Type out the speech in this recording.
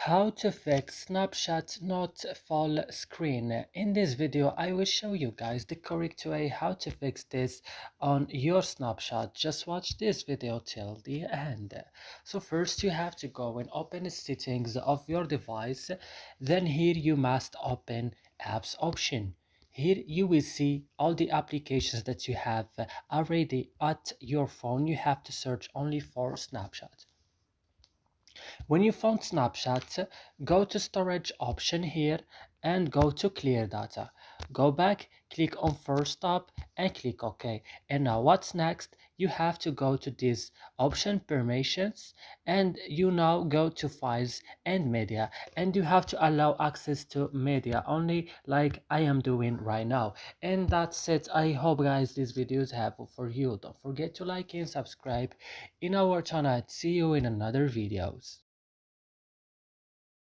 How to fix Snapchat not full screen. In this video I will show you guys the correct way how to fix this on your Snapchat. Just watch this video till the end. So first you have to go and open the settings of your device. Then here you must open apps option. Here you will see all the applications that you have already at your phone. You have to search only for Snapchat. When you found Snapchat, go to storage option here and go to clear data. Go back, click on first stop and click OK. And now what's next? You have to go to this option permissions and you now go to files and media, and you have to allow access to media only like I am doing right now. And that's it. I hope guys this video is helpful for you. Don't forget to like and subscribe in our channel. See you in another videos.